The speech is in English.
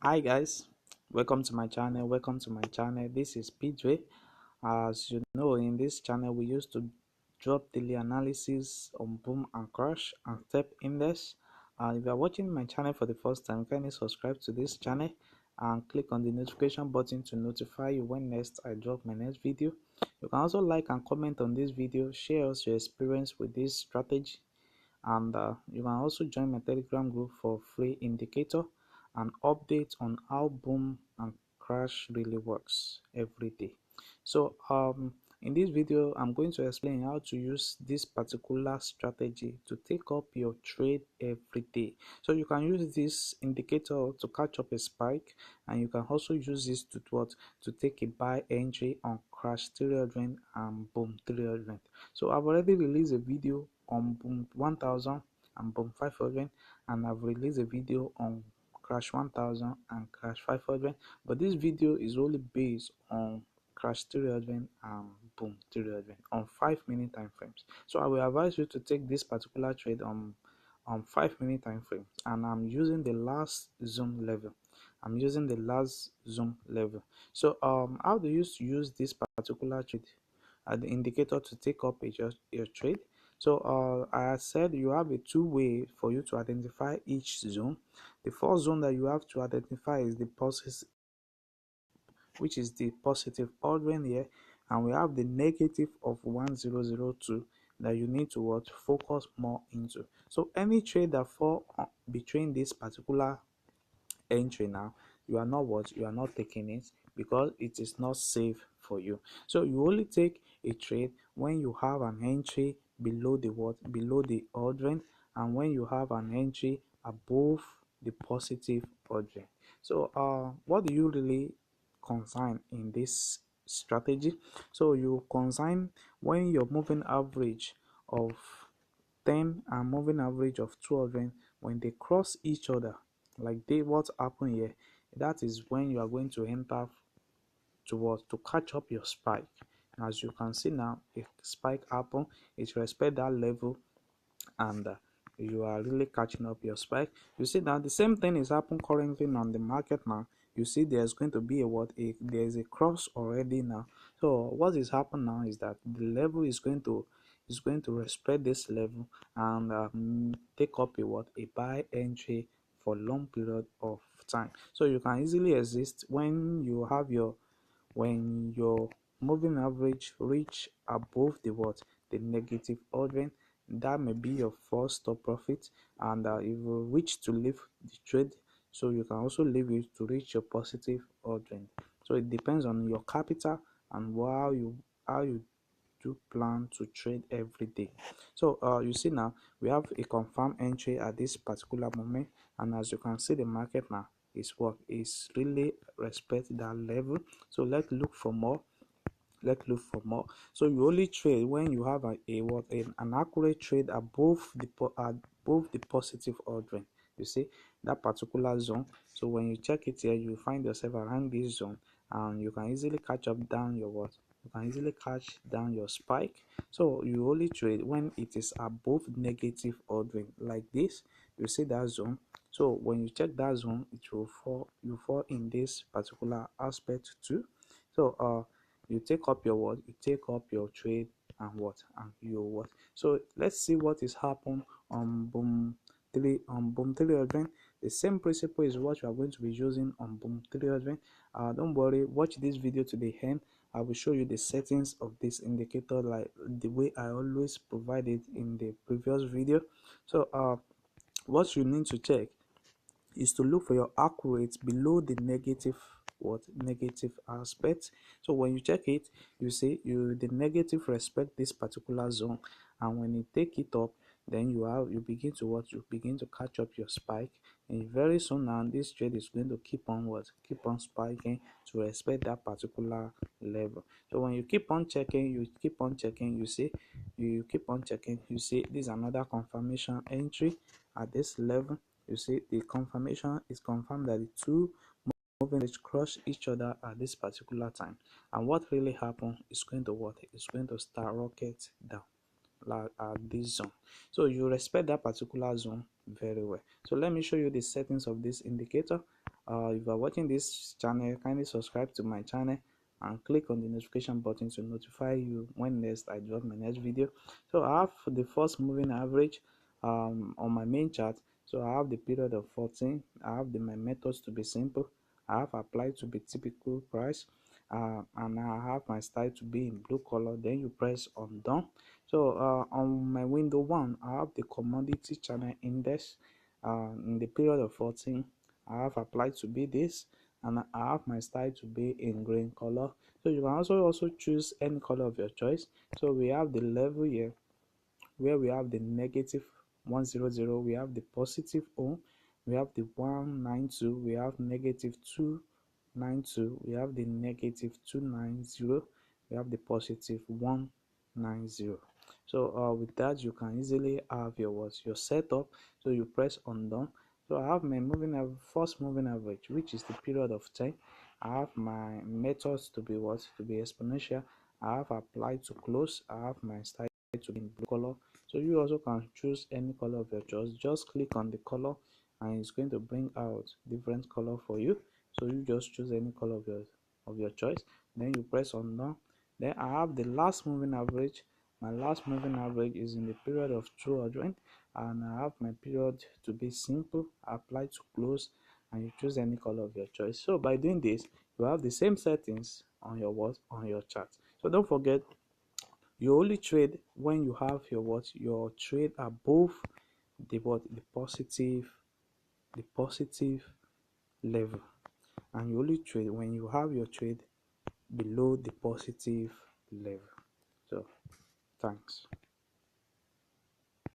Hi guys, welcome to my channel. This is PJ. As you know, in this channel we used to drop daily analysis on boom and crash and step index. If you are watching my channel for the first time, kindly subscribe to this channel and click on the notification button to notify you when next I drop my next video. You can also like and comment on this video, share us your experience with this strategy, and you can also join my telegram group for free indicator and updates on how boom and crash really works every day. So in this video I'm going to explain how to use this particular strategy to take up your trade every day. So you can use this indicator to catch up a spike, and you can also use this to take a buy entry on crash 300 and boom 300. So I've already released a video on boom 1000 and boom 500, and I've released a video on crash 1000 and crash 500, but this video is only based on crash 300 and boom 300 on 5 minute time frames. So I will advise you to take this particular trade on 5 minute time frame, and I'm using the last zoom level. So how do you use this particular trade the indicator to take up your trade? So I said you have a two-way for you to identify each zone. The first zone that you have to identify is the positive, which is the positive ordering here, and we have the negative of 1002 that you need to focus more into. So any trade that fall between this particular entry now, you are not taking it, because it is not safe for you. So you only take a trade when you have an entry below the ordering, and when you have an entry above the positive ordering. So what do you really consign in this strategy? So you consign when your moving average of 10 and moving average of 200, when they cross each other like what happened here, that is when you are going to enter to catch up your spike. And as you can see now, a spike happen, it respect that level, and you are really catching up your spike. You see now the same thing is happening currently on the market now. You see there's going to be there's a cross already now. So what is happening now is that the level is going to respect this level, and take up a buy entry for long period of time. So you can easily exist when your moving average reach above the negative ordering. That may be your first stop profit, and if you wish to leave the trade, so you can also leave it to reach your positive ordering. So it depends on your capital and how you do plan to trade every day. So you see now we have a confirmed entry at this particular moment, and as you can see the market now is really respect that level. So let's look for more. So you only trade when you have an accurate trade above the positive ordering. You see that particular zone. So when you check it here, you find yourself around this zone, and you can easily catch up down your you can easily catch down your spike. So you only trade when it is above negative ordering like this. You see that zone. So when you check that zone, you fall in this particular aspect too. So you take up your trade, and so let's see what is happening on boom 300. The same principle is what you are going to be using on boom 300. Don't worry, watch this video to the end. I will show you the settings of this indicator like the way I always provided in the previous video. So what you need to check is to look for your accurate below the negative aspect. So when you check it, you see the negative respect this particular zone, and when you take it up, then you begin to catch up your spike, and very soon now this trade is going to keep on spiking to respect that particular level. So when you keep on checking, you keep on checking, you see this is another confirmation entry at this level. You see the confirmation is confirmed that the two moving which cross each other at this particular time, and what really happened is going to start rocket down like at this zone. So you respect that particular zone very well. So let me show you the settings of this indicator. If you are watching this channel, kindly subscribe to my channel and click on the notification button to notify you when next I drop my next video. So I have the first moving average on my main chart. So I have the period of 14. I have my methods to be simple. I have applied to be typical price, and I have my style to be in blue color. Then you press on done. So on my window one, I have the commodity channel index in the period of 14. I have applied to be this, and I have my style to be in green color. So you can also choose any color of your choice. So we have the level here where we have the negative 100, we have the positive O, we have the 192, we have negative 292, we have the negative 290, we have the positive 190. So with that, you can easily have your setup. So you press on done. So I have my first moving average, which is the period of 10. I have my methods to be exponential. I have applied to close. I have my style to be in blue color. So you also can choose any color of your choice. Just click on the color and it's going to bring out different color for you. So you just choose any color of your choice. Then you press on done. Then I have the last moving average. My last moving average is in the period of 200, and I have my period to be simple. Apply to close, and you choose any color of your choice. So by doing this, you have the same settings on your chart. So don't forget, you only trade when you have your trade above the positive level, and you only trade when you have your trade below the positive level. So thanks.